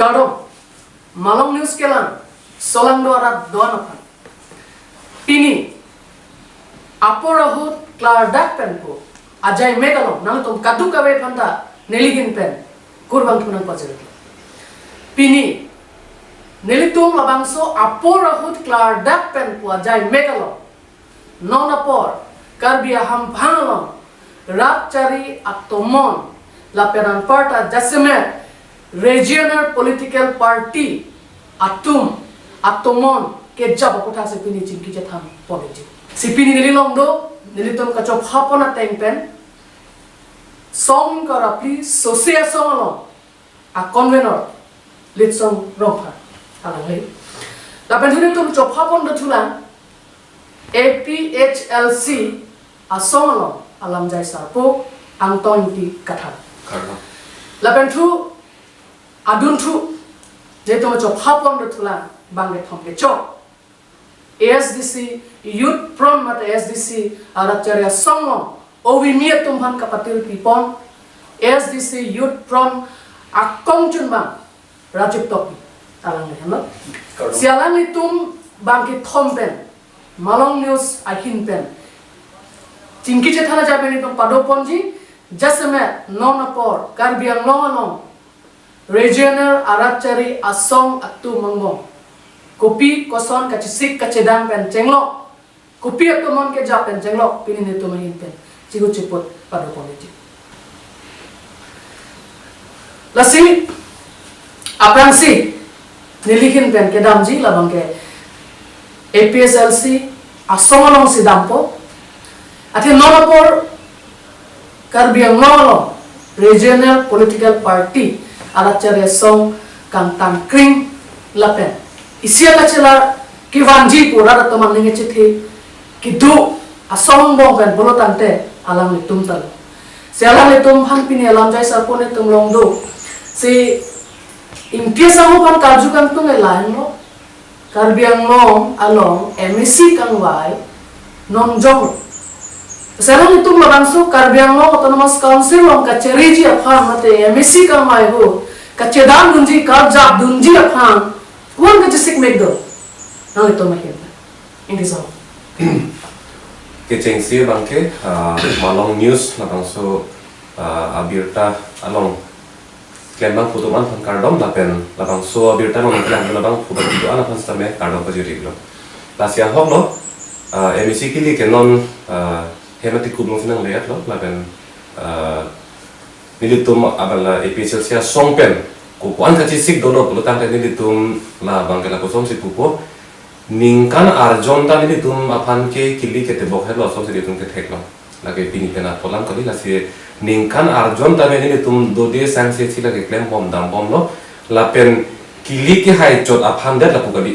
Kado Malong News kelan Solang doarat doan apa? Pini Aporahut Clardak penpo Ajay megalong nang tum kadu kawe panda neligin pen kurbang tunang pajer. Pini nelitum labangso Aporahut Clardak penpo ajay megalong nonapor karbia hampangalong rat cari atomon laperan parta jasmet regional political party atomon ke jab kota se pini chingki jatham politik si pini nililong do nilitum kachop hapona tengpen song karapli association lo a convener litsong ropa alangai lapen nilitum chop hapon do tulang APHLC asong lo alam jai sarpo angton ti katha lapen thu adun thu jeto chop hapon do tulang bangge thomke chop ASDC youth prom mata ASDC aracharya songo owi mia tumhan kapatil pipon ASDC youth prom akong chunbang rajib topi talang hema sialang itum bangki thompen Malong News ahin pen chingki chethana jabe ni tum padoponji jasme nonapor karbiang longalong regional arachari asong atu mangbong kopi koson kachisik kacedang pen cenglo kopi atomon ke jap pen cenglo pini ne tumahin pen cigu ciput pada politik lasi apang si nilihin pen ke damji labang ke APSLC asongalong si dampo ati nonapor karbiang nolong regional political party alacharya song kang tangkring lapen isia kacela kivanji pura teman ninge chithi kidu asong bong kan bolo tante alam ni tumtal si alam ni tum han pini alam jai sarpone tum long do si impiasa mo kan karju kan tung elain lo karbiang long along MSC kang wai non jong sekarang itu melangsung karbiang long autonomous council long kaceriji apa mate MSC kang wai go kacedang dunji karjab dunji apa Wan kecik megdo, nang itu macam ini so. Kecengsi bangke Malong News labangso abirta along klembang putuman pan kardom lapen labangso abirta nong klembang labang putuman putuan pan same kardom pajuri lo. Lasian hok lo emisi kili kenon hemati kubung sinang lihat lo lapen nilitum abala episode songpen kupuan kacik dolo pulutan tadi ditum la bangkela kosong si kupo ningkan arjon tadi ditum apan ke kili ke tebok hello so si ditum ke teklo lagi pini pena polang kali lasi ningkan arjon tadi ditum dode sang se sila ke klem bom dam bom lo lapen kili ke hai chot apan der la pukadi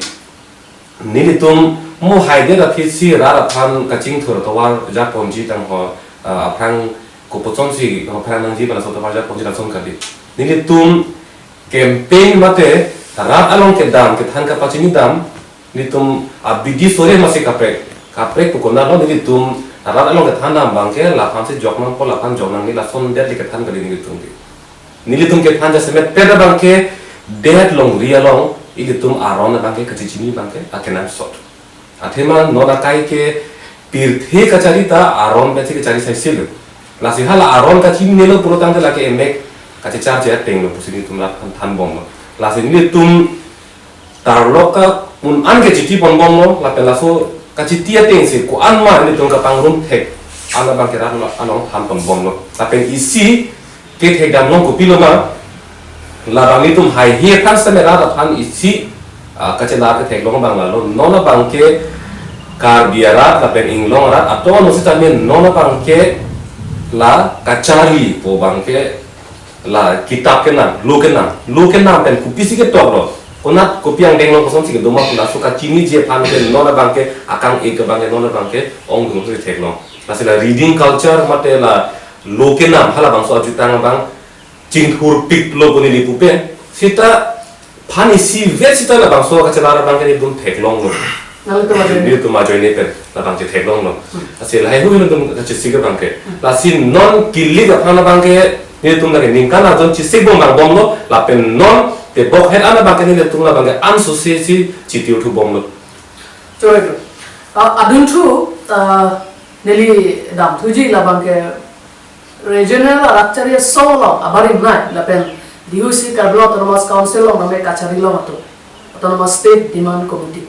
ni ditum mu hai der la si rara apan kacing thur tawar japon ji tang ho apan kupotong si apan nang ji bala so tawar japon ji la song kali ni ditum campaign mate rat along ke dam ke than ka pachini dam nitum abidi sore masih kapre ko kona lo nitum rat along ke than dam bangke la phan se jokman ko la phan joknang ni la son der ke than kali nitum ke than jasme peda bangke dead long rialong ilitum aron bangke kachichini bangke akena sot athema nona kai ke pirthe ka charita aron beti ke chari sai sil la si hala aron ka chini nelo puro tang la ke emek kaca charge teng lo pusini tum rat than bom lo la sini tum tarloka mun an ke chiti pon bom lo la pela so kaci tia teng se ko an ma ni tum ka pangrum thek ala bang ke rat lo anong than pon bom lo la pen isi ke thek dam lo ko pilo ma la bang ni tum hai he kan sa me rat than isi kaca la ke thek lo bang la lo nona bang ke kar biara la pen inglong rat ato no sita men nona bang ke la kacari po bang ke la kitab kenang lu kenang pen kupi sikit tok lo konat kopi yang denglong kosong sikit doma pula suka cini je pan ke nona bangke akang ke bangke nona bangke ong dung se thek lo la reading culture mate la lu kenang hala bang so ajutang bang cinghur pik lo puni lipu pe sita pan isi vet sita la bang so ka celara bangke ni dum thek long lo ni tu ma join ne pen la bang je thek long lo asil hai hu ni dum ka chisiga bangke la sin non killi ga pan bangke ni tum lagi ning kan ajon ci sik bom bang bom lo la pen non te bok het ana bang ni tum la bang am so si ci tiu thu bom lo Coy tu. Adun tu neli dam tuji la bang ke regional aracharya solo abari nai la pen DUC Karbala Autonomous Council lo name kachari lo mato Autonomous State Demand Committee.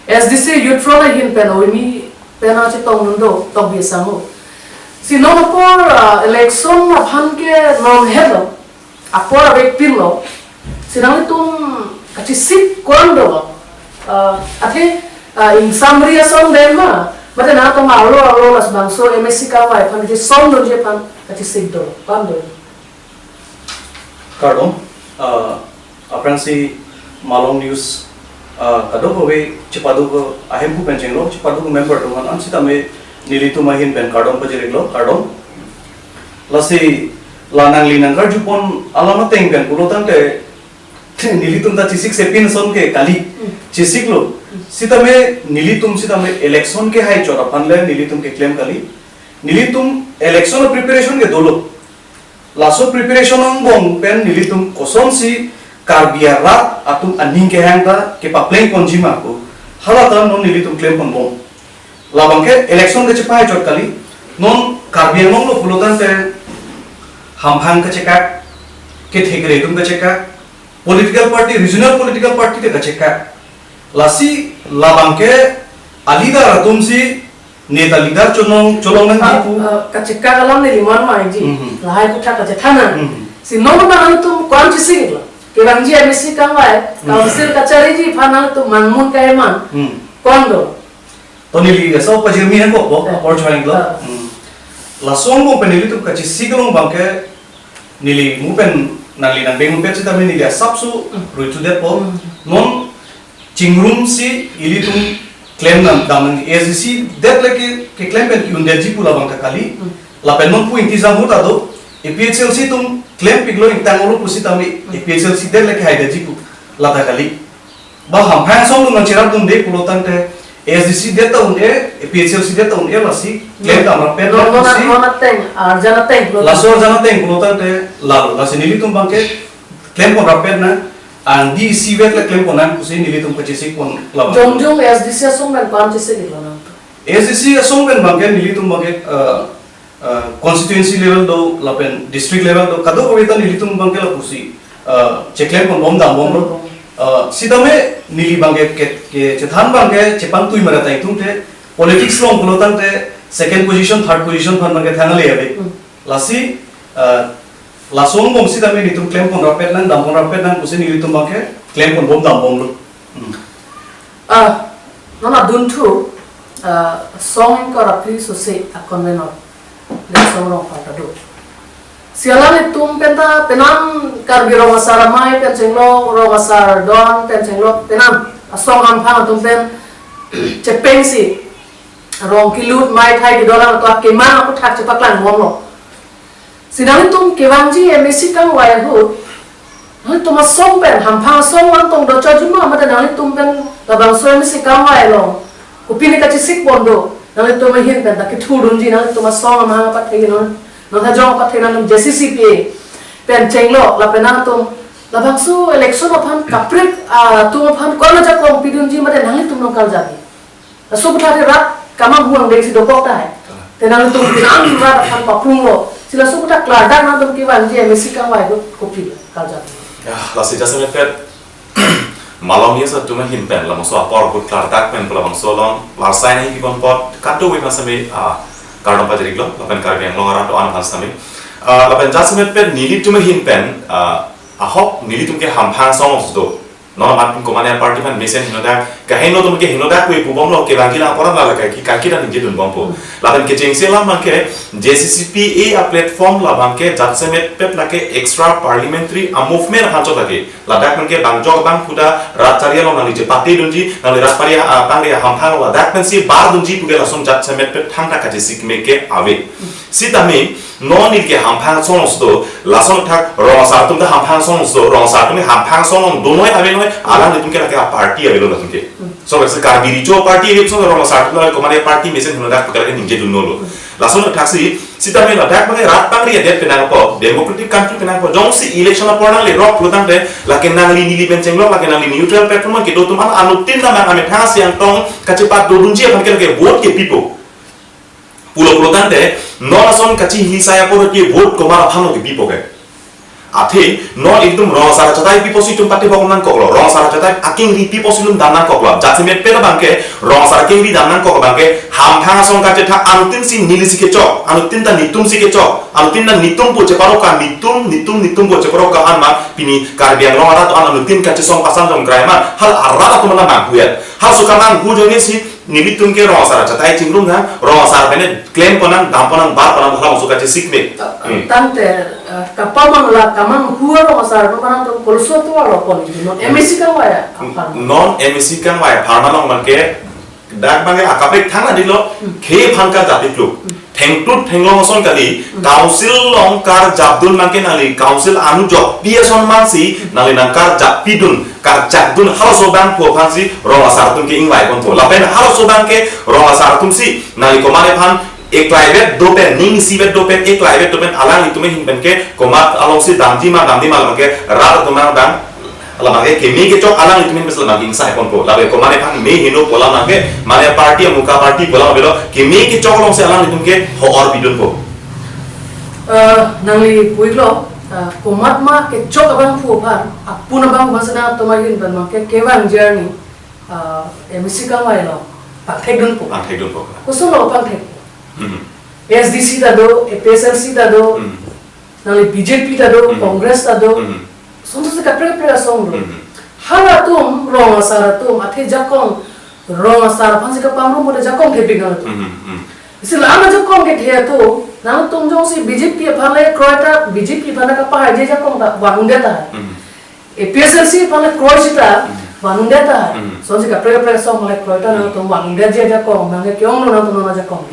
SDC youth front hin pen oimi pen ache tong mundo tok biasa ho. Si non por election aphan ke non hello apor abek pin lo sinang tum kachi sip kondo lo ate in summary song den ma mate na to ma alo las bangso MSC ka wa phan je song do je phan kachi sip do kondo Kardom, aprensi Malong News, kado kowe cepadu ko ahem ku penceng lo, cepadu ko member tu kan, ansita me nilitu mahin pen kardom pajerik lo, kardom. Lasi lanang linang kar jupon alamat teng pen pulo tangke nilitum ta cisik sepin son ke kali cisik lo. Sita me nilitum sita me election ke hai chora panle nilitum ke claim kali. Nilitum election preparation ke dolo. Laso preparation ang bong pen nilitum koson si karbiarat atum aning ke hangta ke papleng konjima ko halata non nilitum claim pon bong labang ke election ke cepai jot kali non karbiang mong lo pulutan te hamhang ke cekak ke thegre tum ke cekak political party regional political party te cekak lasi labang ke alida atum si neta leader colong nang dipu kacika kalam ni liman mai ji lahai putra kace thana si non ma tu kwan ci sing lo ke bang ji MSC ka wa council kachari ji phana tu manmun ka eman kondo to nili so pajirmi han ko por join lo la song mo penili tu kaci sigalong bangke nili mu pen nali nang beng pe cita nili sapsu ruitu de po non cingrum si ili tum claim nam daman SDC det lagi ke claim pen undeji pula bangka kali la pen non pu intizam huta do EPHLC tum claim piglo intangolo pusi tami EPHLC det lagi haideji pu lata kali ba ham phang song nang chiram tum de pulotan te SDC det ta unde EPHLC det ta unde lasi claim ta amra pen pusi arjana teng la so jana teng pulotan te la la sinili tum bangke claim ko rapen na and di sivet la claim ko nan pusi nili tum kachisi kon la jong SDC song men kwan ci sing lo na SDC song pen bangke nili tum bangke constituency level do lapen district level do kado ko eta nili tum bangke la pusi checklen kon bom dam bom lo sidame nili bangke ke chethan bangke chepang tui mara tai tum te politics long pulotan te second position third position kon bangke thangale yabe lasi lasong bom sidame nili tum claim kon rapet nan dam kon rapet nan pusi nili tum bangke claim kon bom dam bom lo nona dun thu song ko rapi so se akonvenor de song pa do sialane tum penta penam karbi ro masara mai pencenglo ro masar don pencenglo penam asong am phang tum pen chepeng si rong kilut mai thai di dolar to ke man aku thak cepak lang ngom lo sinang tum kewangji MSC kang wai hu tu ma song pen ham phang song wan tong do cha juma ma da nang tum pen da bang so MSC kang wai lo upini ka chisik bondo nang tum hin pen da ki thudun ji nang tum song ma pa thai no no tha jong pa thai nang JCCP pen chenglo la penang tum la bang so election of han kaprik tum of han ko na ja kong pidun ji ma da nang tum nong kal jabi so putha de rat kama buang de si do pok dai te nang tum pinang rat han pa phung lo sila so putha klada na tum ki wan ji MSC kang wai ko pi kal jabi ya lasi jasa mepet malam ni sa tuma himpen la maso apor gut klar tak pen pula bangso long larsai nahi kikon pot katu wi masame kardom pa jeriglo lapen karbiang long aran do an hasame lapen jasa mepet nili tuma himpen ahok nili tumke hamphang song do no mat ko mane party fan mesen hinoda kahino tumke hinoda ko ipubom lo ke bangila aporan la ka ki kakira ninje dun bompo lapen ke jengse lam manke JCCP a platform la banke jasa mepet la ke extra parliamentary a movement hancho lage ladak manke bangjok bang puda ratcharia lo nali je pati dunji nali ratparia tangre hamphang la dak men si bar dunji puge la som jasa mepet thangta ka jisik meke ave sitame non ilke hamphang sonos do lason thak ro sa tum da hamphang sonos do ro sa tum hamphang sonon donoi ave noi ala ne tumke la ke party ave lo la tumke so se karbiri jo party ave so ro sa tum la ko mane party mesen hinoda ka ke ninje dun no lo langsung taksi sita me ladak bangai rat pangri dia kenang po democratic country kenang po jong si election na pornang le rock lutang de lakin nang li nili bencenglok lakin nang li neutral platform ke do tuman anutin na mang ame thang siang tong kacepat do dunji kan ke vote ke pipo pulo lutang de no lason kaci hi saya po ke vote ko mara phano ke pipo ke ate no एकदम rong sara chatai pipo si tum pate bong nang koklo rong sara chatai aking ri pipo si lum danan koklo jatsemet pera bangke rong sara king ri danan koklo bangke ham thang song ka chetha anutin si nili si ke chok anutin ta nitum si ke chok anutin na nitum po cheparo ka nitum po cheparo ka anma pini karbiang rong ara to anutin ka che song pasang jong kraima hal arra to mana bang huyat hal sukamang hu joni si nilitum ke rong sara chatai chingrung na rong sara bene claim ponang dam ponang bar ponang hala musuka che sikme tante kapamang la kamang huaro asar pamanang to kolso to alo pon no MSC kan waya non MSC kan waya parmanong manke dak bange akapek thanga dilo ke phanka japitlu thengtut thenglong son kali council longkar jabdun manke nali council anu job pieson mansi nali nangkar japidun kar jabdun haloso bang po phansi rong asar tun ke ingwai kon to lapen haloso bang ke rong asar tun si nali komane phan एक क्लाइवेट दो पेन निंग सीवेट दो पेन एक क्लाइवेट दो pen along इतुमे हिंपन के कोमात अलोंग से दामजी मा के रात तुमा दाम अलांगे के मे के चोक अलांग इतुमे मिसल मागिंग साइ कोन को लाबे कोमाने फान मे हिनो पोला मागे माने पार्टी मुका पार्टी पोला बेलो के मे के चोक लोंग से अलांग इतुम के हो और बिदुन को nangli puiglo komat ma ke chok abang pu phan apuna bang masana tomai hin ban ma ke kewang journey MSC ka wai lo pak thek dun ko kusolo pak thek SDC tado, PSLC tado, nali BJP tado, Congress tado, sonto se kapre songro. Halatum rong asaratum athe jakong rong asar phansi ka pamro mode jakong ke bingal tu. Isila ama jakong ke thea tu, nang tum jong si BJP phale kroita BJP phale ka pa je jakong ta wanunga ta. PSLC phale kroita wanunga ta. Sonto se kapre song le kroita na tum wanunga je jakong nang ke kyong no na tum na jakong.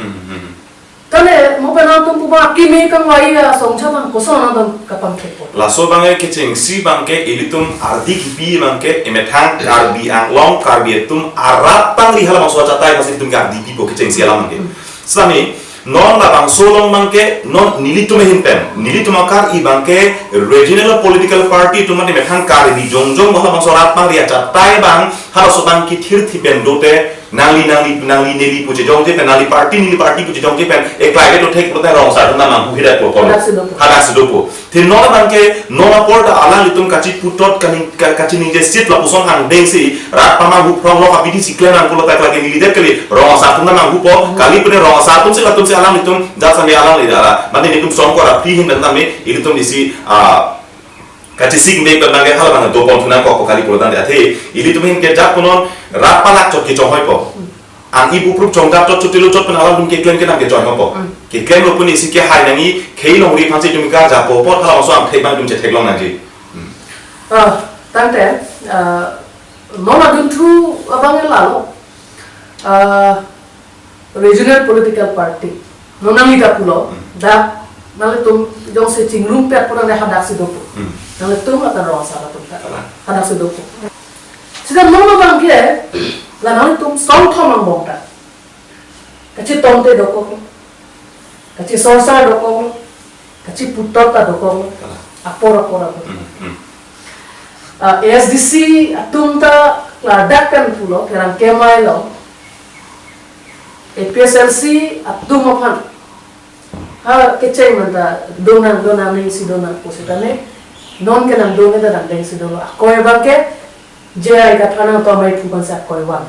Tane mo pa na tum puba kimi kang wai ya songcha bang koso na tum kapang thepo laso bangai ke cheng si bangke ilitum ardi kipi bangke emethang karbi ang long karbi tum arat pang li hala maswa chatai masih tum kardi pipo ke cheng si alam ke sami non la bang solong bangke non nilitum nilitum akar i bangke regional political party tum mane methang karbi jongjong hala maswa rat pang ria chatai bang hala so bang ki thir thipen dote nali neli puche jongje pen nali party puche jongje pen ek laige to thek prote rong sa na mang hira ko ko hada sidopo the no banke no porta ala litum kachi putot kachi ninje sit la puson hang dengsi rat pama hu from lo kapiti siklen ang ko tak lagi nili der kali rong sa tun na hu po kali pune rong sa tun se la tun se ala litum ja sa me ala li dara mane nitum song ko ra pri hin na me ilitum disi kachi sik me ko nange hala bang do pon tuna ko kali prodan athe ilitum hin ke ja punon rat palak chok ki chong hoi po ang ibu prup chong dap chok chutilu chok pen alam dum ke claim ke nam ke join po ke claim lo puni si ke hai nangi khei long ri phansi tum ka ja po pot hala so am thek bang dum che thek long na ji tante nona dun thu abang la lo regional political party nona mi da pulo da nale tum jong se chinglung pe pura ne hada si dopo nale tum la ro sa tum ka hada si dopo sida nona bang ke la nale tum song thom ang bong ta kachi tonte doko kachi sorsa doko kachi putor ta doko apora SDC atum ta la dakkan pulo kerang kemai lo PSLC atum aphan ha kecai manta donan ni si donan positane non ke nam donge da dang si dono koe bangke je ai ka thana to mai phuban sa koe wan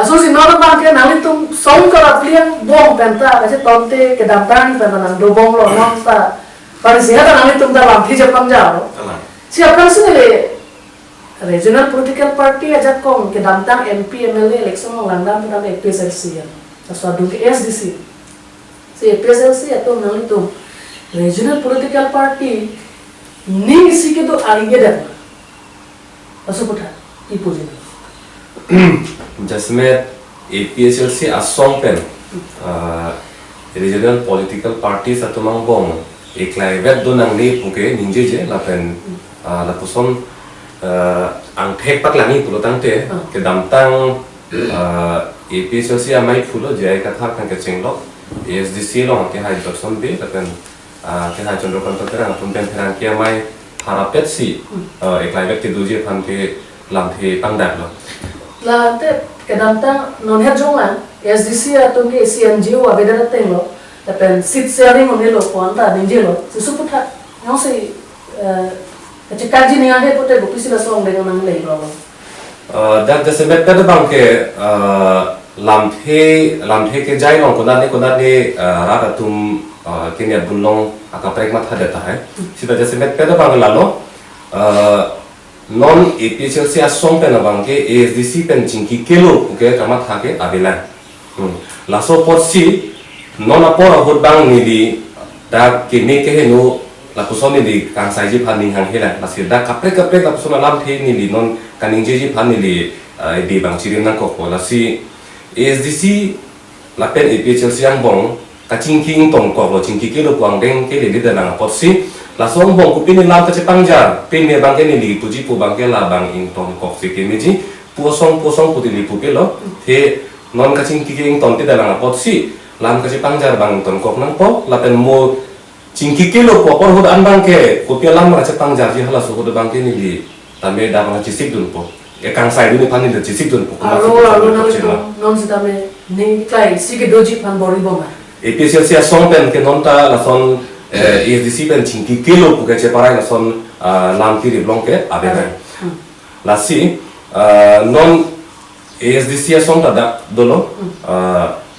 aso si non bangke nali tum song ka plian bom penta ka se tonte ke dam tan pa nan do bom lo non sa par se ha nali tum da lam thi je pam ja ro si apna se le regional political party aja kong ke dam tang MP MLA election lang dam ta PSLC ya aso adu ke SDC si PSLC atau nang itu regional political party ning si ke to arige da aso puta ipo jina jasmet PSLC asong pen regional political parties atau mang bong eklai vet do nang ni puke ningje je la pen la puson ang thek pak langi pulo tangte ke dam tang PSLC amai pulo jai ka thak kan ke chenglok ASDC long ke hai Johnson be lapen ke hai Chandra Kanto terang tum ben terang ke mai harapet si eklai vet ke duje phan ke lam the pangdak lo la te kedam ta non he jong la SDC atong ke CNGO abedara tenglo lapen sit sharing onelo kwanta ninjelo susuputha no se kaji ni ahe pote gopisila song dengan nang lei lo dak de semet pada bang ke lam the ke jai long kodat ni rata tum kenya bunlong akaprek mat hadata hai sida de semet pada bang lalo non APHL se asong pen bang ke ASDC pen chingki kelo ke kamat ha ke abela la so pot si non apora hot bang ni di dak ke ne ke heno la kusoni di kang saiji phaning hang hela la sida kaprek la kusona lam the ni di non kaning jeji phani li di bang chirim nang ko la si ASDC la pen APHL siang bong ka chingking tong ko lo chingki kelo puang deng ke le de lang pot si la song bong ku pin lam ka che pangjar pin ne bang ke ni li puji pu bang ke la bang ing tong ko si ke meji pu song pu ti li pu ke lo he non ka chingki ing tong te da lang pot si lam ka che pangjar bang tong ko nang po la pen mo chingki kelo po por hod an bang ke ku pi lam ka che pangjar ji hala su hod bang ke ni li tame da bang chi sik dun po e kang sai dun pani de chi sik dun po alo non sida me ni kai sike doji pan bori boma APHL sia song pen ke non ta la son ASDC pen chingki kilo pu ke che parai la son lam ki riblong ke abe la si non ASDC song ta da dolo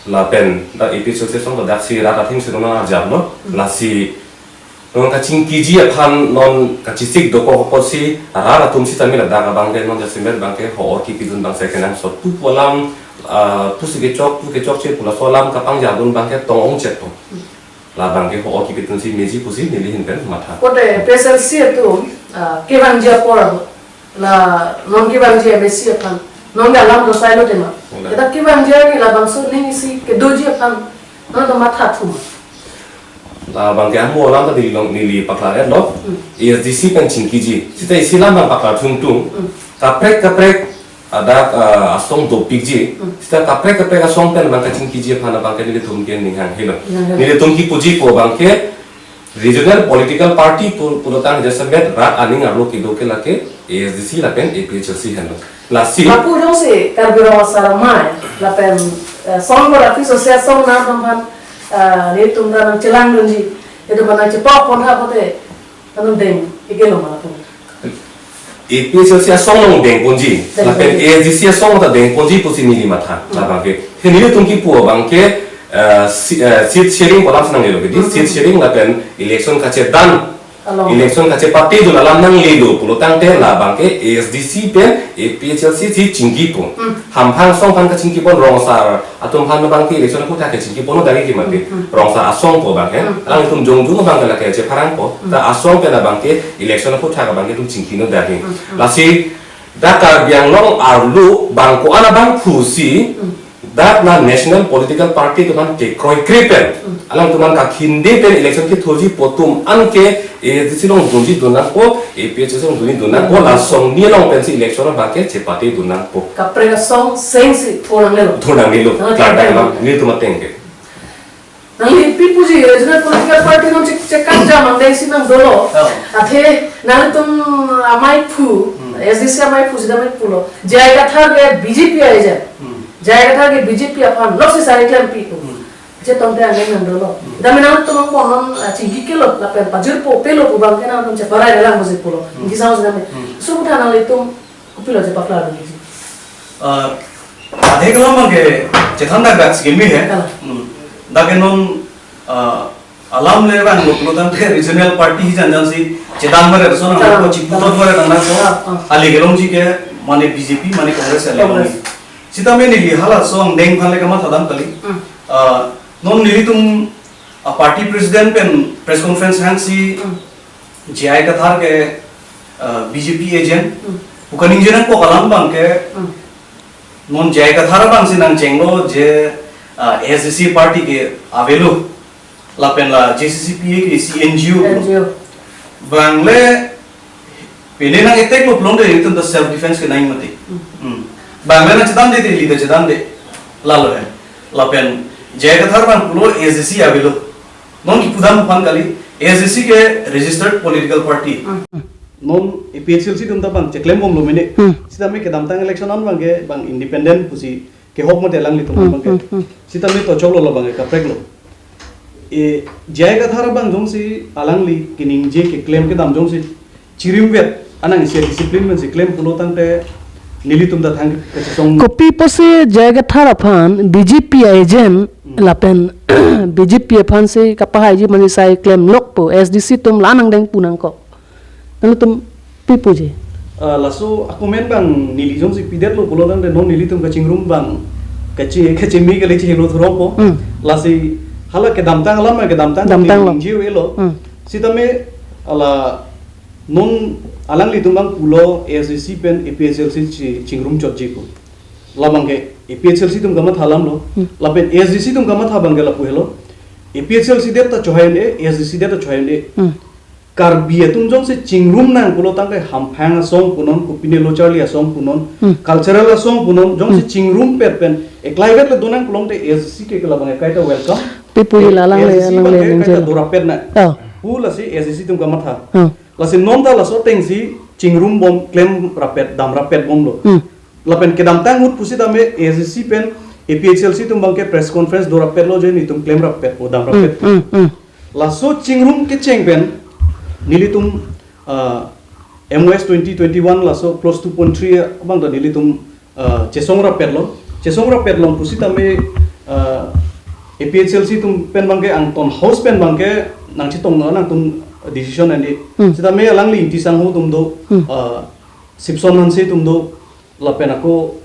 la pen da APHL sia song ta da si rata thing si dona jablo la si non ka chingki ji phan non ka chisik do ko ko si rara tum si tamila da ka bang de non ja simer bang ke ho ki pidun bang second am so tu polam tu si ke chok che pula so lam ka pang ja dun bang ke tong ong chet to la bang ke ho ki pidun si meji pusi ni li hin ben matha pote pesel si tu ke bang ja por la non ke bang ja besi pan non ga lam do sai lo tema eta ke bang ja ni la bang so ni si ke doji pan non do matha thu la bang ke mo lam ta di long ni li pakla et lo ASDC pen chingki ji sita isilam bang pakla thung tung kaprek ada asong do pigji sita kaprek asong pen bang ka chingki ji phana bang ke ni tum ke ning hang hilo ni tum ki puji po bang ke regional political party pulotang jasamet rat aning arlo ki do ke la ke ASDC la pen APHL helo la si aku dong se karbiro saramai la pen song ko rafi association na tamban ni tum da nang chelang dunji itu mana cepak pon ha pote anu deng igelo mana tu APHL sia song long deng ponji la pen ASDC sia song ta deng ponji pusi ni lima tha la bang ke he ni tum ki pu bang ke seat sharing ko lam sanang le lo ke seat sharing la pen election ka che dan election ka che party du lam nang le lo pulotang te la bang ke ASDC pen APHL si chingki pu ham phang song phang ka chingki pon rong sar atum phan bang ke election ko ta ke chingki pon da gi mate rong sar asong po bang ke ang tum jong jung bang la ke che parang po ta asong pe na bang ke election ko ta ka bang ke tum chingki no da gi la si da ka biang long arlu bang ko ana bang phu si that na national political party to man ke kroi kripen alang to man ka khinde pen election ki thoji potum an ke ASDC long dunji dunan ko APHL long dunji dunan ko la song ni long pen si election ba ke che party dunan ko kapre song sensi thonang le thonang ni lo ta da ni to mateng ke nang pipuji regional political party non cek kan jam dai sinang dolo athe nang tum amai phu SDC amai phu sida mai pulo jai ka tha ke BJP ai ja jai ka tha ke BJP afan lok se sare klan pi ko je tomte angai nang dolo dami nang tum ko non chingki kelo la pe pajur po pelo po bang kana tum che parai la mo se pulo ngi saus dami su puta nang le tum pilo je pakla do ji आधे कलम के चेथांदा गैस गेमी है दागेनोन alam lewan loklotan ke regional party hi janjan si chedan mare resona ko chiputot mare dana ko ali gelong ji ke mane BJP mane congress ale sita me ni hala song deng phale kama thadam kali non nili tum party president pen press conference hang si jai ka thar ke BJP agent ukaning jenan ko alam bang ke non jai ka thar bang sinang chenglo je SDC party ke avelu lapen la JCCPA ke CNGO bangle pene na etek lo plong de itum the self defense ke nai mate bangle na chedam de li de chedam de lalo hai lapen jaya kathar bang pulo ASDC avilo non ki pudam pan kali ASDC ke registered political party non PHLC tum ta bang cheklem bom lo mene sita me ke damtang election on bang ke bang independent pusi ke hok mo telang li tum bang ke sita me to cholo lo bang ka prek lo e jaya kathar bang jong si alang li kining je ke claim ke dam jong si chirim vet anang se discipline men si claim pulo tang te nilitum da thang ke song kopi pose jaga thara phan BJP agent lapen BJP phan se kapahai ji mani sai claim lok po SDC tum lanang deng punang ko nang tum pipu je laso aku men bang nili jong si pidet lo pulo tang te non nilitum ka chingrum bang kachi mi ke le chi lo thorong po lasi hala ke damtang lam ke damtang ji we lo sitame ala non alang li tumbang pulo ASDC pen APHLC chingrum chotji ko lamang ke APHLC tum gamat halam lo lapen ASDC tum gamat habang gela puhelo APHLC det ta chohain e ASDC det ta chohain e karbi tum jong se chingrum nang pulo tang ke hamphang song punon kupine lo charli song punon cultural song punon jong se chingrum pet pen eklaivet le donang pulong te ASDC ke labang kai ta welcome pipu lalang le nje dora pet na pula si ASDC tum gamat ha lasi nonda laso tengsi chingrum bom claim rapet dam rapet bom lo lapen ke dam tang ut pusi dame ASDC pen APHLC tum bangke press conference do rapet lo je ni tum claim rapet o dam rapet laso chingrum ke cheng pen nilitum MOS 2021 laso close 2.3 bang da nilitum chesong rapet lo pusi dame APHLC tum pen bangke ang ton house pen bangke nang chitong na nang tum decision and sita me alang li inti sang ho tum do sipson han se tum do la pena ko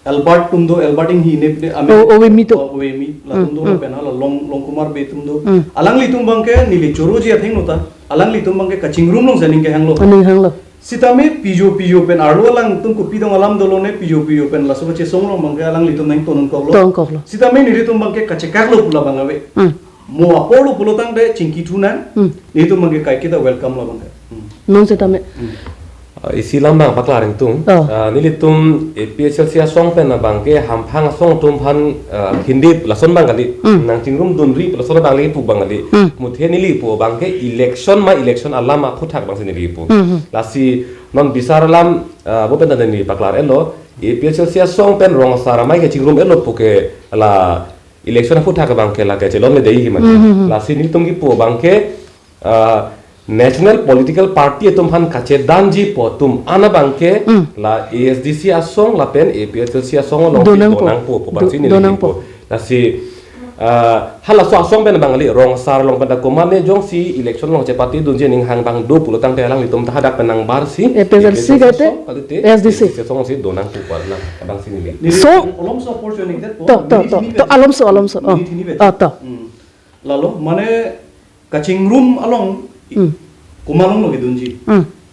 albert tum do alberting hi ne ame OVMI to OVMI la tum do la pena la long kumar be tum do alang li tum bang ke ni le choro ji atheng nota alang li tum bang ke kaching room long janing ke hang lo sita me pijo pen arlo alang tum ko pidong alam do lo ne pijo pen la so che song lo bang ke alang li tum nang tonong ko lo sita me ni tum bang ke kachekar lo pula bang ave mo apolo pulotang de chinki tunan itu mangke kai kita welcome la bangka non se tame isilam bang paklaring tung nilitum APHLC song pen na bangke hamphang song tum phan hindi lason bang kali nang chingrum dunri lason bang li pu bang kali muthe nili pu bangke election alama phuthak bang nili pu lasi non bisaralam bo pen na ni paklar elo APHLC song pen rong saramai ke chingrum elo pu ke la election fu thak bangke la ke chelom le dei hi man la si ni tum gi po bangke national political party tum han kache danji po tum ana bangke la ASDC asong la pen APHLC asong lo donang po bang si ni po la si hala so asong ben bangali rong sar long pada komane jong si election long che party dun je ning hang bang do pulo tang te lang litum ta hadak penang bar si APHLC gate ASDC song si donang po par na bang si ni so olom so opportunity to alom so to lalo mane kaching room along kumalong lo ke dunji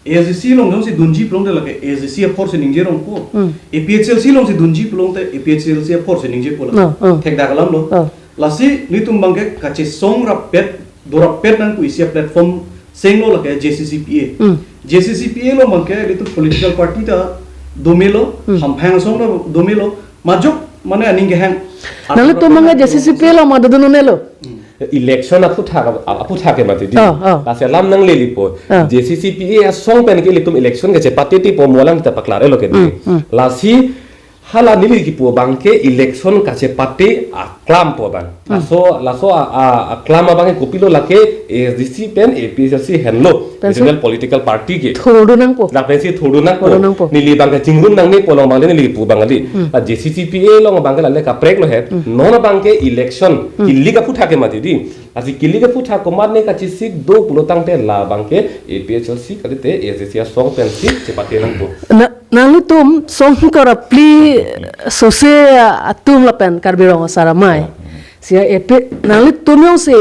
ASDC long jong si dunji plong de lage ASDC force ning je rong po APHLC long si dunji plong te APHLC force ning je po la thek da kalam lo lasi litum bangke kache song rapet do rapet nang ku isia platform senglo lage JCCPA lo bangke litu political party ta domelo hamphang song lo domelo majok mane aning ge hang nang to manga JCCPA lo ma do nelo election apu thak ke mati di la se lam nang le lipo JCCPA song pen ke litum election ke che pateti po molang ta paklar elo ke la si hala nili ki po bangke election ka che pati aklam po bang laso aklam bangke kopilo lake ASDC pen APHLC henlo national political party ke thodu nang po la pensi thodu nang po nili bangke chingrum nang ne polong bangle nili pu bangali JCCPA long bangke la ka prek lo het non bangke election killi ka putha ke mati di asi killi ka putha ko marne ka chisik do pulotang te la bangke APHLC kalite ASDC song pen si che pati nang po nalu tum song kara pli sose atum lapen karbirong saramai sia epe nalu tum yong se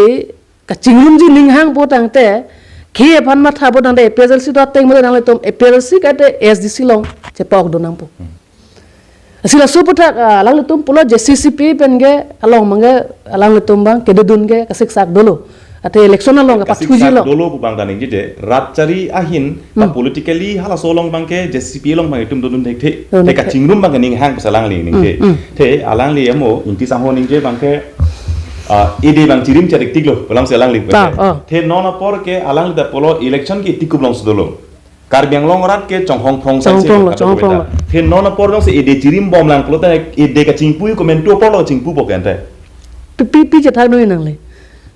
kachingrum ji ninghang potang te khe phan ma tha potang te APHLC dot teng mo nalu tum APHLC ka te SDC long che pok do nang po sila supota alang tum pulo JCCP pen ge along mangge alang tum bang kededun ge kasik sak dulu ate election na long pa thuji long dolo bu bang daning je ratchari ahin ba politically hala solong bang ke JCP long bang itum dodun thek the ka chingrum bang ning hang pasalang li ning je the alang li amo inti sang ho ning je bang ke ide bang chirim charik tiklo balang selang li the nona por ke alang da polo election ki tikup long sdolo Karbiang long rat ke chonghong phong sai se the nona por long se ide chirim bom lang polo ta ide ka chingpui komento polo chingpu po kan te pi je thak noi nang le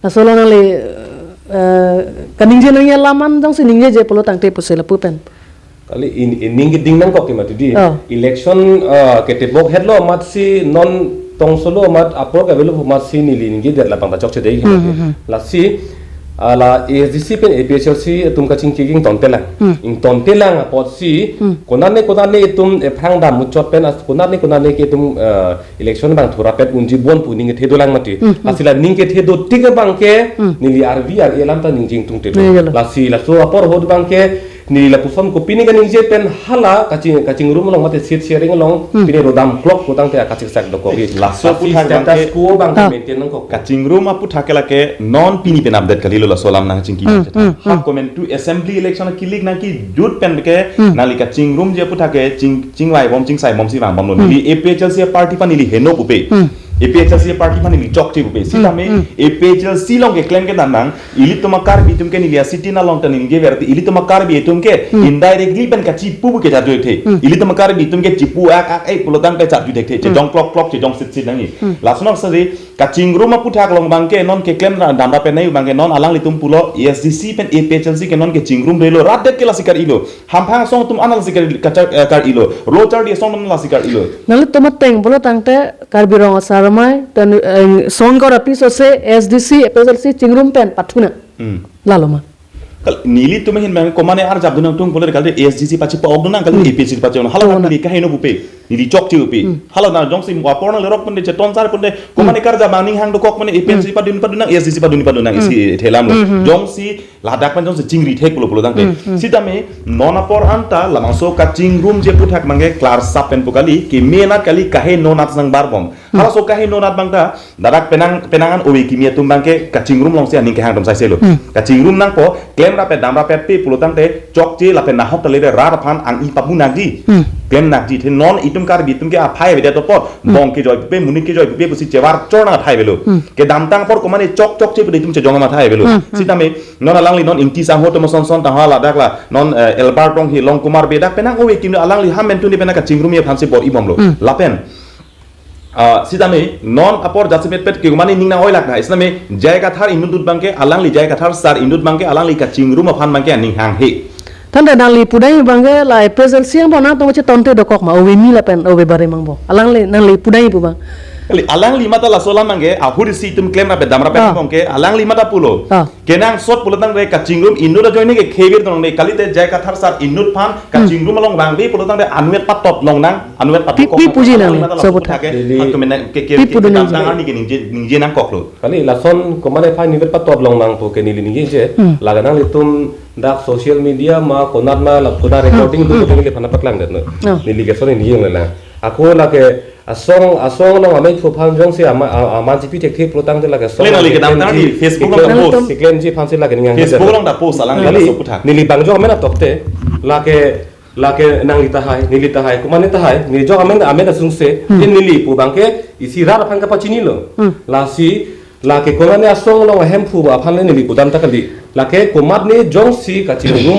na solo nang le kaning je nang ya laman dong si ning je polo tang te posela pu pen kali ning ding nang ko ki mati di election ke te bok headlo mat si non tong solo mat apro ka velu mat si ni li ning der la pang ta chok che dei la si ala ASDC pen APHLC tum ka ching king ton telang ing ton telang pot si konane tum phang dam muchot pen as konane ke tum election bang thura pet unji bon pu ning the dolang mati asila ning ke the do tik bang ke nili RVR elam ta ning jing tung te la si la so apor hod bang ke ni la perform ko pini kan je pen hala kacing room long mate seat sharing long pini rodam clock ko tang te kacing sak do ko la so pu thak status quo bang maintain nang ko kacing room apu thakela ke non pini pen update kalilo la solam nang chingki ha comment to assembly election kilik nang ki jut pen ke nali kacing room je pu thake ching wai bom ching sai bom si bang bom no ni APHLC party pa ni heno pupe APHLC party pa ni chok chi pupe sita me APHLC long ke claim ke danang ili tomakar bitum ke ni lia city na long tan ni ge verti ili tomakar bi tum ke indirectly pen ka chipu ke jadu the ili tomakar bitum ke chipu ak ai pulodang pe jadu the che jong clock che jong sit nang ni lasnok sari kacing room apu thak long bang ke non ke claim na damra pe nai bang ke non alang litum pulo ESDC pen APHLC ke non ke chingrum relo radet ke la sikar ilo hampang song tum anal sikar kar ilo rotar di song la sikar ilo nali tomat teng bolo tangte karbirong saramai tan song ko rapi so se SDC APHLC chingrum pen pathuna laloma nili tume hin bang komane ar jab dunang tung poler kalde ASDC pachi pa ogduna kalde APHLC pachi on hala nili ka heno bupe nili chok chi upe hala na jong sim wa porna lerok pende che ton sar pende komane kar jab maning hang do kok mane APHLC pa dunang ASDC pa dunang isi thelam lo jong si ladak pan jong si chingri thek pulo dang te sitame nona por anta lamangso ka chingrum je puthak mange klar sap pen pokali ki menat kali kahe nonat sang bar bom hala so kahe nonat bangta darak penangan owe ki mia tumbangke ka chingrum long se aning ke hang dom sai selo ka chingrum nang po rape dam rape pe pulutang te chok che la pe na hok tale ra phan ang I papu nagji klem nagji the non itum kar bitum ke a phai be to pot bong ke joy pe muni ke joy pe pusi chewar chona thai belo ke dam tang por ko mane chok che pe itum che jonga ma thai belo sitame non alangli non inti sang ho to son son ta hala dakla non elbartong hi long kumar be dak penang owe kim alangli hamen tu ni pena ka chingrum ye phanse bor ibom lo lapen sitame non apor jasipet pet ke mani ningna oil lakna isname jayga thar indut bangke alangli jayga thar sar indut bangke alangli ka chingrum aphan bangke ning hang he tanda nali pudai bangke la present siang bona to che tonte dokok ma owe mi la pen owe bare mangbo alangli nali pudai bu bang alang lima ta la sola mange ahuri si tum claim rape damra pe bangke alang lima ta pulo kenang sot pulotang re ka chingrum indut joine ke khebir tong ne kalite jayga thar sar indut phan ka chingrum long bang be pulotang re anuet patot long nang anuet patot pi puji nang sobut ke dam ani ke ninje nang koklo kali lason komane phai nivet patot long mang po ke nili ninge je laganang litum dak social media ma konat ma la koda recording du ko le phana paklang det no nili ke sone ni la ako la ke asong no amai phu phang jong se ama jipi tek thek protang de la ke le na le ke dam tang di Facebook long post siklen ji phan se la ke ninga Facebook long da post alang le so putha nili bang jong mena tokte la ke nang lita hai kumane ta hai ni jong amena sung se nili pu bang ke isi ra phang ka pachini lo la si la ke komane asong lo hem phu ba phan le nili pu dam ta kali la ke komat ni jong si ka ching rum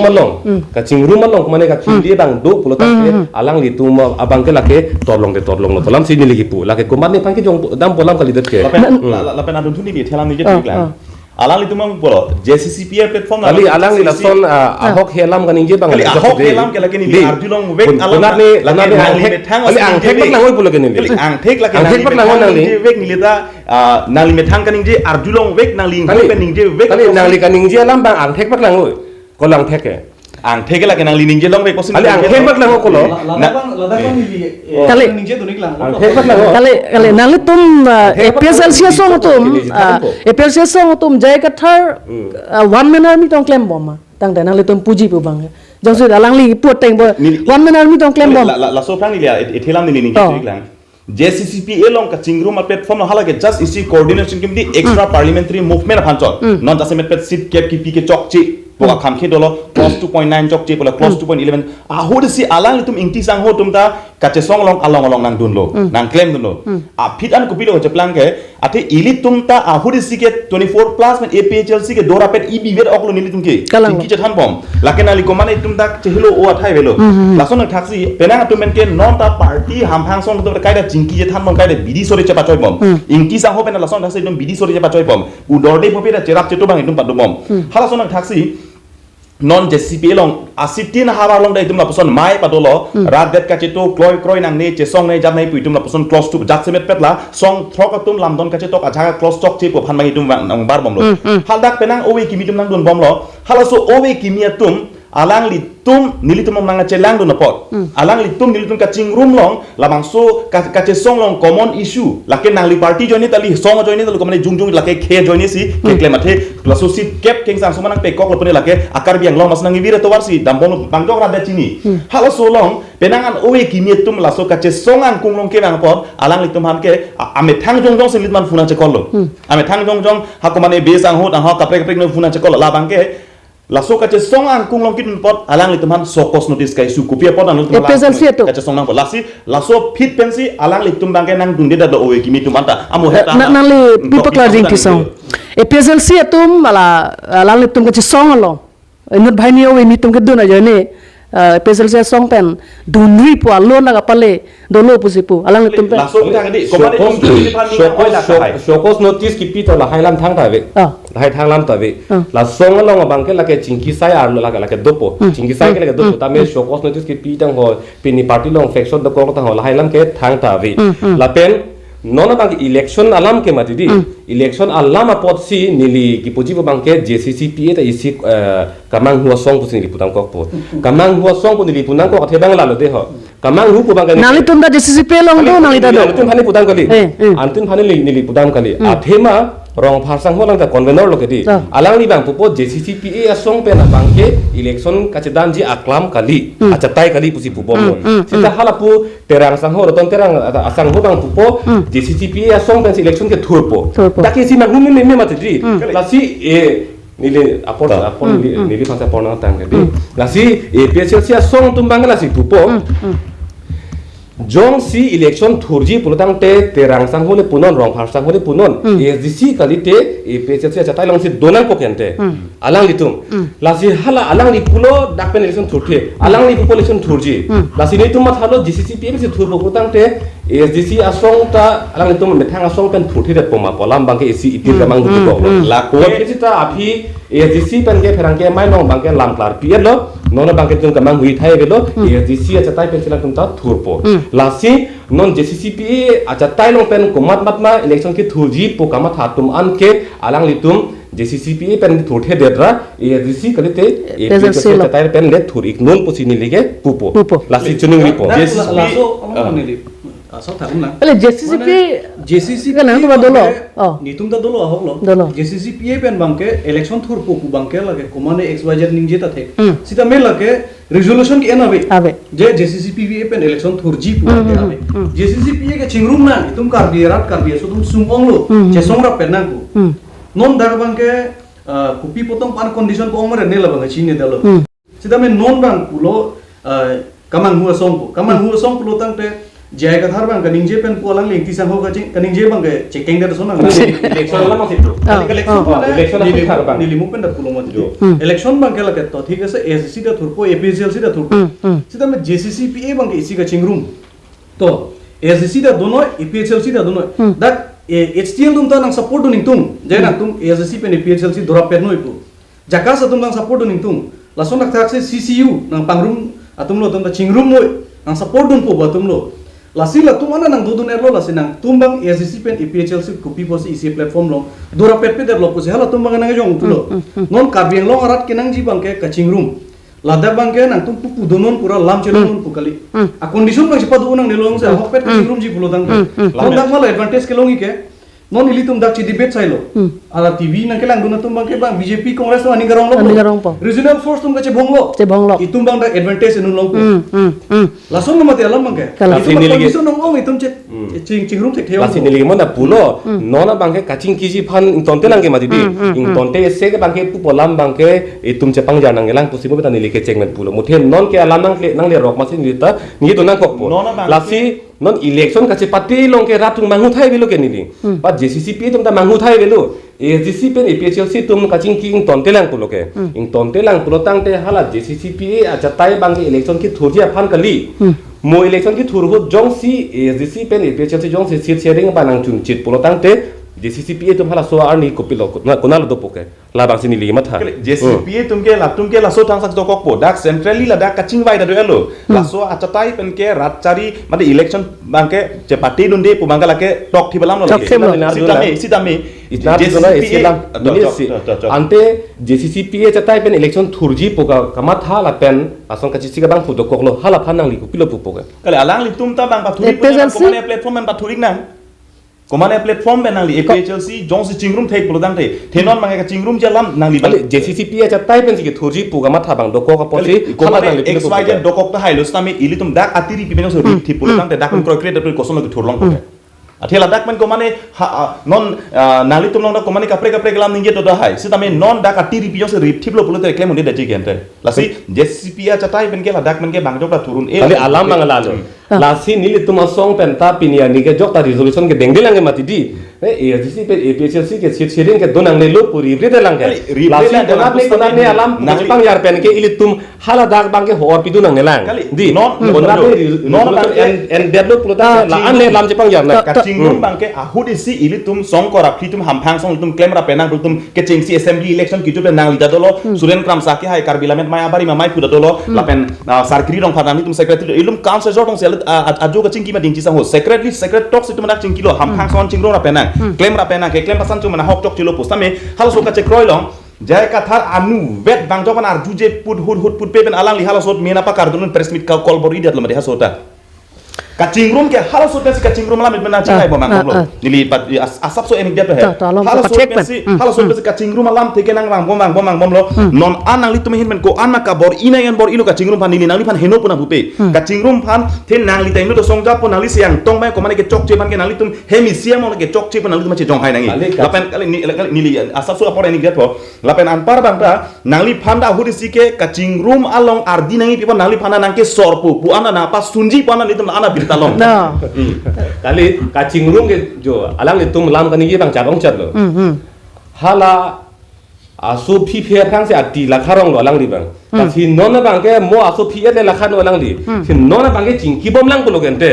malong kumane ka ching di bang do pulo ta ke alang li tu ma abang ke la ke torlong lo tolam si nili pu la ke komat ni phang ke jong dam polam kali det ke la pen adun thuni ni thelam ni je tiklan alang li tumang polo JCCPA platform ali alang li lason ahok helam ganing je bang ali ahok helam ke lagi ni ardulong wek alang ni ali ang thek pak langoi pulo ke ni ang thek lagi ang thek pak langoi nang ni wek ni leta nang li methang kaning je ardulong wek nang li ning je wek ali nang li kaning je lam bang ang thek pak langoi ko lang thek ke ang thek lagi nang li ning je long wek posin ali ang thek pak langoi ko lo ladang ni kali ninje tunik lang ang thek pak langoi kali nali tum APHLC song tum APHLC song tum jay kathar one man army tong claim bom ma tang da nali tum puji pu bang jong su alangli puat teng bo one man army tong claim bom la so phang ni lia ethelam ni ning je tiklang JCCPA long ka chingrum a platform no halage just isi coordination kimdi extra parliamentary movement phanchot non just met seat cap ki pk chok chi poka khamkhe dolo clause 2.9 chok chi pola clause 2.11 a hod si alang litum ingti sang ho tumta kache song long along nang dunlo nang claim dunlo a fit an kupilo je plan ke ate ili tumta a hod si ke 24 plus men APHLC ke dora pet ibi vet oklo nili tumke ki je than bom lakena li komane tumta chehilo o athai velo lason thaksi penang tumen ke non ta party hamphang song to kaida jingki je than bom kaida bidi sori che pachoi bom ingti sang ho pena lason thaksi dum bidi sori je pachoi bom u dorde popeda cherap cheto bang dum padum bom hala son thaksi non JCCPA long asitin hara long dai tumla person mai padolo rat det ka cheto kroi nang ne che song ne jam nai pui tumla person close to jat semet petla song throk tum lamdon ka cheto acha close talk che po phan mai tum nang bar bom lo haldak penang owe kimi tum nang don bom lo halaso owe kimi tum alang li tum nilitum nang chelang do na pot alang li tum nilitum ka chingrum long lamang so ka che song long common issue laken nang li party join tali song join tali ko mane jung lake khe join si ke claim athe plus so sit cap king sang sumanang pe kok lopone lake akar biang long mas nang vira to warsi dambong bangjong rada chini halo so long penangan owe kimi tum laso ka che song ang kung long ke bang pot alang li tum han ke ame thang jong se litman funa che kollo ame thang jong ha ko mane be sang ho ha kapre no funa che kollo la bang ke laso kache song ang kung long kin pot alang li tuman sokos notice kai su kupia pot anul tuman kache song nang pot laso fit pensi alang li tumbang ke nang dunde da owe kimi tumanta amo heta nang li people closing ti song PSLC atum mala alang li tum kache song lo inut bhai ni owe mi tum ke duna jone PSLC song pen dunri po alon naga pale dolo pusipu alang li tum pen laso kita ngadi komane sokos notice ki pito la hailam thang ta ve hai thang lam ta ve la song long bang ke la ke chingki sai ar la ke dopo chingki sai ke la ke dopo ta me sokos notice ki pitang ho pini party long faction da ko ta ho la hailam ke thang ta ve la pen nona bang election alam ke mati di election alam apot si nili ki poji bang ke JCCPA ta isi kamang huwa song pu nili putang kok po kamang huwa song pu nili punang ko the bang la lo de ho kamang hu pu bang ke nali tum da JCCPA long do nali da do antun phani putang kali antun phani nili putang kali athema rong phasang ho lang ta convener lo ke di alang li bang pupo JCCPA asong pe na bang ke election kachedan ji aklam kali achatai kali pusi pupo mo sita halapu terang sang ho roton terang asang ho bang pupo JCCPA asong pe election ke thurpo daki si ma humi me mati di lasi e nili apor nili phasa porna tang ke di lasi e PSLC asong tumbang lasi pupo jong si election thurji pulutang te terang sang hole punon rong phar sang hole punon SDC kalite e PSLC chatai long si donang pokente alang litum lasi hala alang li pulo dakpen election thurthe alang li population thurji lasi ni tum mathalo GCCPA si thurbo pulutang te SDC asong ta alang litum methang asong pen thurthe de poma polam bangke isi itir ramang du ko la ko kita api SDC pen ke ferang ke mai long bangke lam klar pier lo non bangke tum kamang hui thai velo SDC chatai pen silang tum ta thurpo lasi non JCCPA achatai long pen komat matma election ki thurji po kama thatum an ke alang litum JCCPA pen thurthe dedra SDC kalite PSLC chatai pen le thur ignol posini lige pupo lasi chuning ripo laso nili aso thakun na ale JCCPA kan nang ba dolo nitum da dolo ahok dolo lo JCCPA pen bangke election thur po ku bangke lage komane XYZ ningje ta the sita me lage resolution ki ena ave je JCCPA pen election thur ji pu ave JCCPA ke chingrum na tum kar biarat kar bia so tum sungong lo che songra pen na ku non dar bangke kupi potong pan condition ko omre ne la bangke chine dalo sita me non bang pulo kamang huwa song pulo tang te jaya ka thar bang kaning je pen pualang leng ti sang ho ka ching kaning je bang ke checking der so na election la ma situ election la thar bang nili mu pen da pulo ma jo election bang ke la ke to thik ase SCC da thurpo APHLC da thurpo sita me JCCPA bang ke isi ka chingrum to SCC da dono APHLC da dono that HTL dum ta nang support ning tum je na tum SCC pen APHLC dora pen no ipu jaka sa tum nang support ning tum lason nak thak se CCU nang pangrum atum lo tum da chingrum no nang support dun po batum lo lasi la tum ana nang dudun erlo lasi nang tumbang SCC pen APHLC kupi posi isi platform lo dora pet der lo posi hala tumbang nang jong tulo non kabieng lo arat kenang ji bang ke kachingrum lada bang ke nang tum pupu donon pura lam chelon pukali a condition bang sipa du nang nelong se hok pet kachingrum ji pulo dang non dak mala advantage ke longi ke non ili tum dak ci debate sai lo ala TV nang kelang guna tum bang ke bang BJP Congress no ani garong lo Ani garong po. regional force tum ka che bonglo itum bang da advantage nu long langsung no mate alam bang ke Kalau itu condition nong ong itum che cing rum tek theo Lasi nili mo na pulo nona bangke kacing kiji pan intonte lang ke mati di intonte ese ke bangke pu polam bangke itum cepang janang gelang pusimu beta nili ke cengmen pulo muthen non ke alam nang le rok masin nita ni to nang kokpo lasi non election kache pati long ke ratung mangu thai belo ke nili pa JCCP tum ta mangu thai belo ASDC pen APHLC tum kacing ki intonte lang pulo ke intonte lang pulo tang te hala JCCP acha tai bangke election ki thojia pan kali mo election ki thurhu jong si ASDC pen APHLC jong si sit sharing banang chung chit pulo tang te JCCP tum hala so arni kopilo konal do poke la bang sini lima tha JCCP tumke la so tang sak dokok po dak centrally la dak kaching vai da do elo la so achatai pen ke ratchari mate election bangke je party dunde pu bangala ke tok thi balam no sitame itna dona esilam donesi ante JCCP chatai pen election thurji poka kama tha la pen asong kachi siga bang pu dokok lo hala phanang li kopilo pu poke kale alang li tum ta bang pathuri komane platform men pathurik nang komane platform ben nang li APHLC jong si chingrum thek pulo dang the thenon mangai ka chingrum jalam nang li bale JCCP chatai pen sigi thurji poka ma tha bang dokok ka posi komane XYZ dokok ta hailo stami ilitum dak atiri pipeno so ri thi pulo dang te dak kon create to kosom ki thurlong poke athela dak men komane non nali tum long da komane kapre glam ninge to da hai sitame non dak atiri pijo se ri thiplo pulo te claim unde da jigente lasi JCCP chatai ben ke la dak men ke bang jok da thurun ale alam mangala lo lasi nili tuma song penta pinia ni ke jokta resolution ke dengdelang ke mati di ASDC pe APHLC ke sit sharing ke donang ne lo puri rite lang ke lasi konat ne alam pang yar pen ke ili tum hala dak bang ke hor pidu nang nelang di non en develop pluta la an le lam jepang yar na ka chingrum bang ke ahudi si ili tum song korap thi tum hampang song tum claim ra penang tum ke chingsi assembly election ki tu nang li da dolo suren kram sa ke hai karbilament maya bari ma mai pu da dolo la pen sarkri rong phanani tum secretary ilum council jotong sel ajo ka chingki ma ding chi sang ho secretly secret talk situ mana chingki lo hampang son chingro ra penang claim ra penang ke claim pasan tu mana hok tok chilo postame hal so ka che kroi long jai ka thar anu vet bang jokan ar juje put hut put pe ben alang li hala sot mena pa kardunun press meet ka call bor idiat lo ma de hasota kacingrum ke halo so pesi kacingrum la mit bena chai bo mang lo nili pat asap so enik dia to he halo so pesi kacingrum lam theke nang bang bom lo non anang li tume hin men ko an ka bor ina yan bor ilu kacingrum pan nili nang li pan heno puna bupe kacingrum pan thin nang li taim lo songja po nang li siang tong mai ko mane ke chok che pan ke nang li tum hemi siam mo ke chok che pan nang li tum che jong hai nangi lapen kali nili asap so apor enik dia to lapen an par bang ta nang li pan da hudi sike kacingrum along ardi nangi pi pan nang li pan nang ke sorpu pu ana na pas sunji pan li tum ana talong No. kali kacing rum ke jo alang le tum lam kani bang chabong chat lo hala asu phi phe phang se ati la kharong lo alang li bang ta si non bang ke mo asu phi le la khan lo alang li si non bang ke jing ki bom lang ko lo gente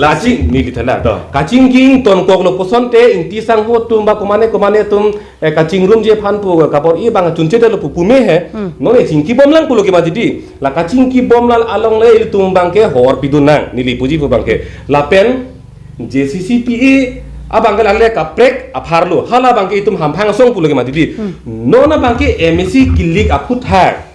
la chi ni li thala kacing king ton kok lo poson te inti sang ho tum ba komane tum kacing rum je phan pu ka por i bang chun che lo pu me he non e jing ki bom lang ko lo ke ma di la kacing ki bom lan along le il tum bang ke hor pidunang nili puji pu bang ke la pen JCCPE abanggal alle ka prek apharlo hala bangke itum hampang song puloge matidi nona bangke MSC kilik aput hak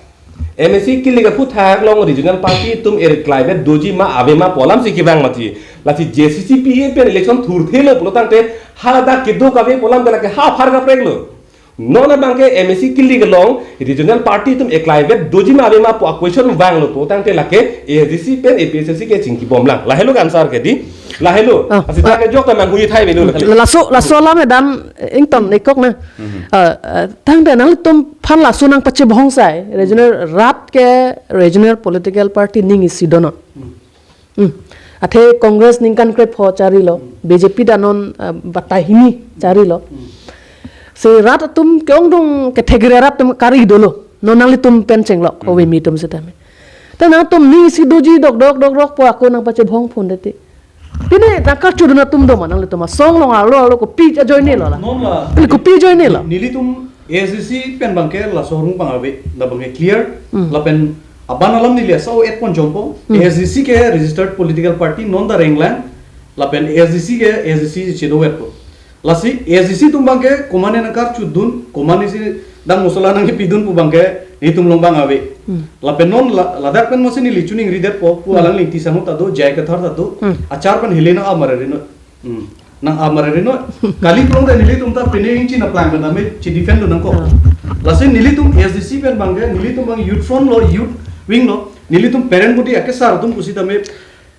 MSC kilik aput hak long regional party tum er climate doji ma avema polam se kibang mati lati JCCPE pen election thurthelo pulotante hala da kedo ka ve polam gala ke ha phar ka preklo nona bangke MSC kilik long regional party tum e climate doji ma avema po question bang lo potante lake ASDC pen APHLC ke chingki bomlang la hello answer ke di la hello asita ke jok ta mangui thai belu la so la me dan ington ni kok na tang de nang tum phan la sunang pache bhong sai regional rat ke regional political party ning isidono athe congress ning kan kre pho chari lo BJP danon batahini chari lo se rat tum kyong dong ke thegre rat tum kari dolo no nang li tum pen cheng lo owe mi tum se tame ta na tum ni si doji dok po ako nang pache bhong phon dete Pine nakar chudu na tum do manang le tuma song long alo ko pi join ne la non la ko pi join ne la nili tum ASDC pen bangke la sorung pangabe la bangke clear la pen aban alam nili so 8 pon jompo ASDC ke registered political party non da renglan la pen ASDC chedo wet po la si ASDC tum bangke komane nakar chudun komane si dang musola nang pidun pu bangke itum lombang abe la pen non la dak pen mosini lichuning rider po pu alang linti sangu ta do jay ka thar ta do achar pen helena a marare no nang amare no kali prong da nilitum ta pene inchi na plan na me chi defend nang ko lasin nilitum SDC pen bangge nilitum bang youth front lo youth wing lo nilitum parent body akesar tum kusi tame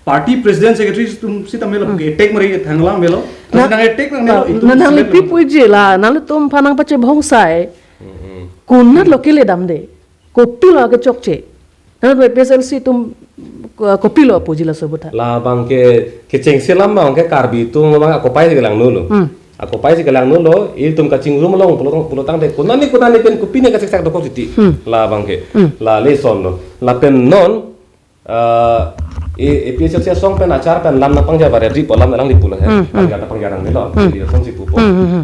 party president secretary tum si tame lo attack mari thanglang melo nang attack nang melo itu nang lipi puji la nang tum panang pache bhongsai kunat lokile damde kopi lo age chokche nang PSLC tum kopi lo puji la sebuta la bang ke ceng selam bang ke karbi tung bang ako pai ke lang nulo ako pai ke lang nulo il tum kacing rum long pulo tang de kunani pen kopi ne ka sek do ko siti la bang ke la le son lo la pen non PSLC song pen acar pen lam na pangja bare ri polam lang di pulo he pangja ta pangja rang nilo di song si pupo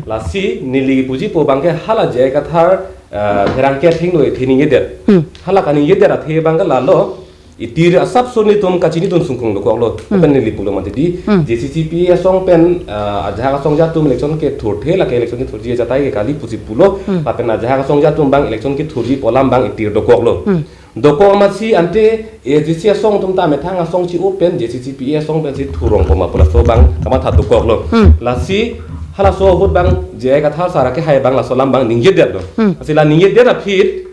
la si nili puji po bang ke hala je ka thar herang ke thing lo thini yeder hala kani yeder a the bang la lo itir asap suni tum kacini tum sungkung lo ko pen nili pulo mate di JCCP song pen aja ka song ja tum election ke thothe la ke election ke thorji jatai ke kali puji pulo pa pen aja ka song ja tum bang election ke thorji polam bang itir do ko lo doko amasi ante JCC song tum ta methang song chi open JCCP song pen si thurong poma pula so bang kama tha do ko lo la si hala so hot bang je ka thar sara ke hai bang la solam bang ningye der do asila ningye der a phit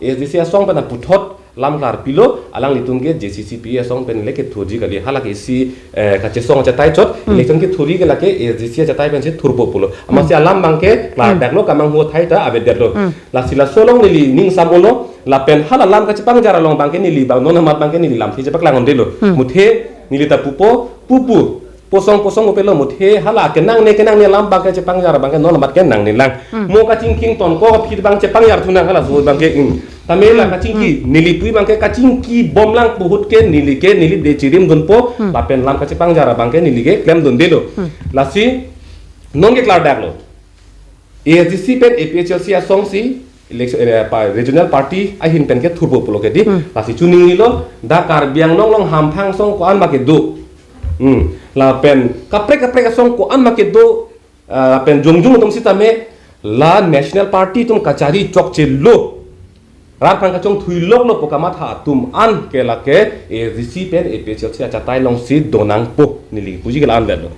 JCC song pen puthot lam kar pilo alang litung ke JCCP song pen leke thoji kali hala ke si ka che song chatai chot election ke thori ke lake JCC chatai pen se thurbo pulo amasi alam bang ke klar daklo kamang ho thai ta abe derlo la sila solong li ning samono la pen hala lam ka chipang jara long bang ke ni li bang non mat bang ke ni lam thi japak lang ondelo muthe ni li ta pupo pupu posong opelo muthe hala ke nang ne lam bang ke chipang jara bang ke non mat ke nang ni lang mo ka chingking ton ko phit bang chipang jar thuna hala so bang ke tamela kacingki nili pui bangke kacingki bom lang puhut ke nili de cirim gunpo lapen lam kacipang jara bangke nili ke klem don delo lasi nongke klar daklo ASDC pen APHLC asong si election regional party ahin pen ke thurbo pulo ke di lasi chuning nilo da karbiang long hampang song ko an make do la pen kapre song ko an make do pen jongjung tum sitame la national party tum kachari chok che lo rar pang kachong thui lok lo pokama tha tum an ke la ke ASDC pen APHLC chatai long si donang po nili puji ke lan le do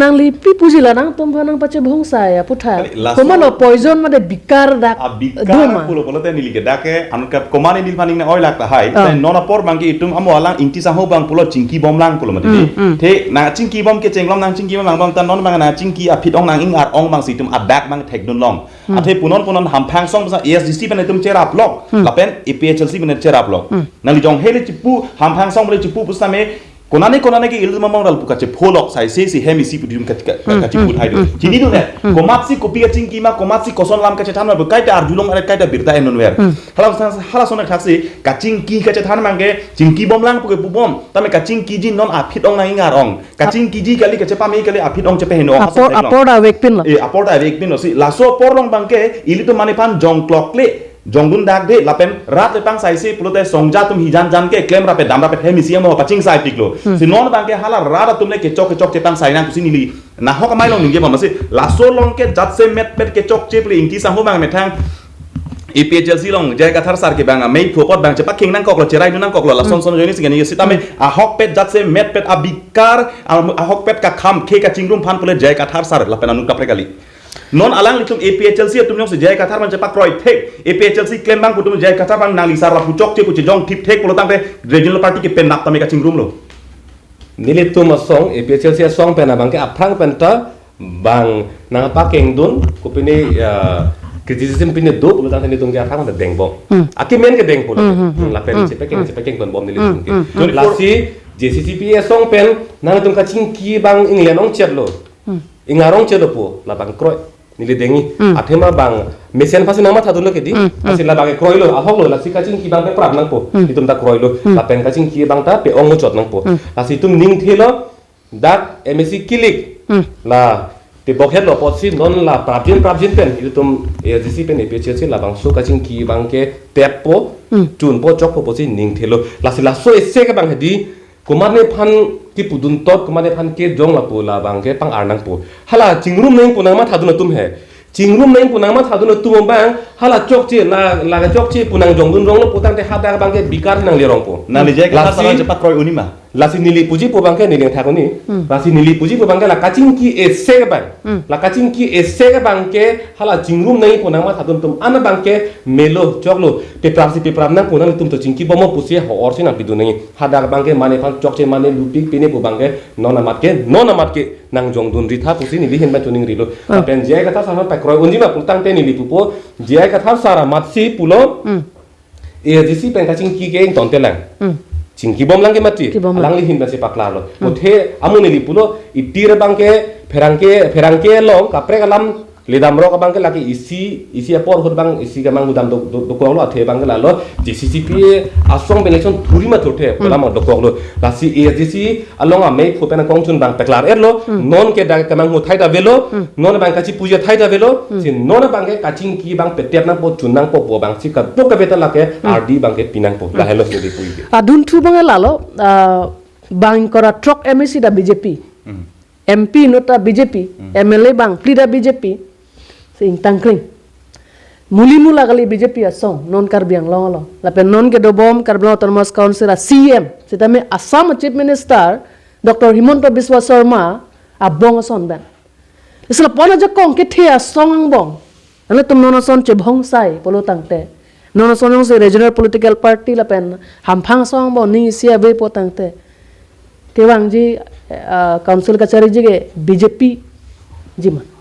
nang lipi puji la nang tum nang pache bhongsai putha komano poison made bikar dak abikar pulo te nili ke dake anuka komane nil paning na oil la hai nona por bangke itum amo alang inti sa ho bang pulo chingki bom lang pulo mate the na chingki bom ke chenglom nang chingki bom lang bang tan non bang na chingki a phit ong nang ing ar ong bang situm a back bang thek dun long athe punon hampang song sa ASDC pen itum chera block lapen APHLC pen chera block nali jong hele chipu hampang song bole chipu pusame konane ke ilmu mamang dal pukache pholok sai se hemi si pudum ka chipu thai do chini do ne komapsi kopi ka chingki ma komapsi koson lam ka che than ma kai ta arjulong are kai ta birta enon wer hala sona thakse ka chingki ka che than mangge chingki bom lang puke bom tame ka chingki jin non a phit ong na ingar ong ka chingki ji kali ka che pa me kali a phit ong che pe no aporda wekpin la aporda wekpin no si laso porlong bangke ilito mane pan jong clock le jongun dak de lapen rat le pang sai si pulote songja tum hijan jan ke claim rape dam rape hemi siam ho paching sai tiklo si non bang ke hala rara tum le ke chok che pang sai nang kusini li na ho ka mai long ninge masi laso long ke jat se met pet ke chok che ple inti sa ho bang methang APHLC long jai ka thar sar ke bang mei phopot bang che paking nang kok lo cherai nang kok lo la son joni sigani sitame a hok pet jat se met pet abikar a hok pet ka kham ke ka chingrum phan pule jai ka thar sar lapen anu kapre kali non alang litum APHLC tum nyong se jai kathar man cepak roy thek APHLC claim bang putum jai kathar bang nang lisar la pucok che puche jong tip thek polotang te regional party ke pen nak tame ka chingrum lo nili tum song APHLC song pen bang ke aprang penta bang nang pa keng dun ko pini criticism pini do polotang te nitung ke aprang da deng bom aki men ke deng polo la pen cepekeng bom nili tum ke lasi JCCP song pen nang tum ka chingki bang England ong chet lo ingarong chelo po la bang kroy nili dengi athema bang mesian pasi nama thadu lo kedi asila bang kroy lo ahok lo la sikaching ki bang pe prab nang po itum ta kroy lo la pen kaching ki bang ta pe ong chot nang po asitum ning thelo dak MSC kilik la te bokhet lo pot si non la prabjin pen itum ASDC pen APHLC la bang so kaching ki bang ke tep po chun po chok po si ning thelo la sila so esse ke bang hedi kumane phan ki pudun tot kumane phan ke jong la pola bang ke pang arnang po hala chingrum neng punang ma thaduna tum he chingrum neng punang ma thaduna tum bang hala chok che la chok che punang jong dun rong lo potang te hada bang ke bikar nang le rong po na le jai ka thar jepak roy unima lasi nili puji po bangke nili thako ni lasi nili puji po bangke la kacing ki esse bang la kacing ki esse bangke hala jingrum nai po nama thadum tum ana bangke melo choklo pepram na po na tum to cingki bomo pusi ho or sina bidu nai hadak bangke mane phan chokche mane lupik pine po bangke nona matke nang jong dun ritha pusi nili hin ba tuning rilo pen jai katha sama pakroi unji ma putang te nili pupo jai katha sara matsi pulo ASGC pen kacing ki ke tonte lang cingki bom lang ke mati lang li hin basi pakla lo mothe amune li pulo itire bangke ferangke long kapre kalam ledam ro ka bangke laki isi apor hot bang isi ka mang udam do ko lo athe bangke la lo GCCP asong election thuri ma thothe pala ma do ko lo lasi ASGC along a me phopena kongchun bang paklar erlo non ke da ka mang ho thai da velo non bang kachi puja thai da velo sin non bangke kaching ki bang petep na po chunang po bang si ka to ka beta lake RD bangke pinang po la hello se de pui adun thu bang lalo bang kora trok MEC da BJP MP nota BJP MLA bang plida BJP sing tangkring mula kali BJP asong non karbiang lo lapen non ke dobom karbla autonomous council CM sitame Assam Chief Minister Dr. Himanta Biswa Sarma abong ason ben isla pona ja kong ke the asong ang bong ane tum non ason che bhong sai polo tangte non ason se regional political party lapen hamphang song bon ni sia be po tangte kewang ji council kachari ji ke BJP ji man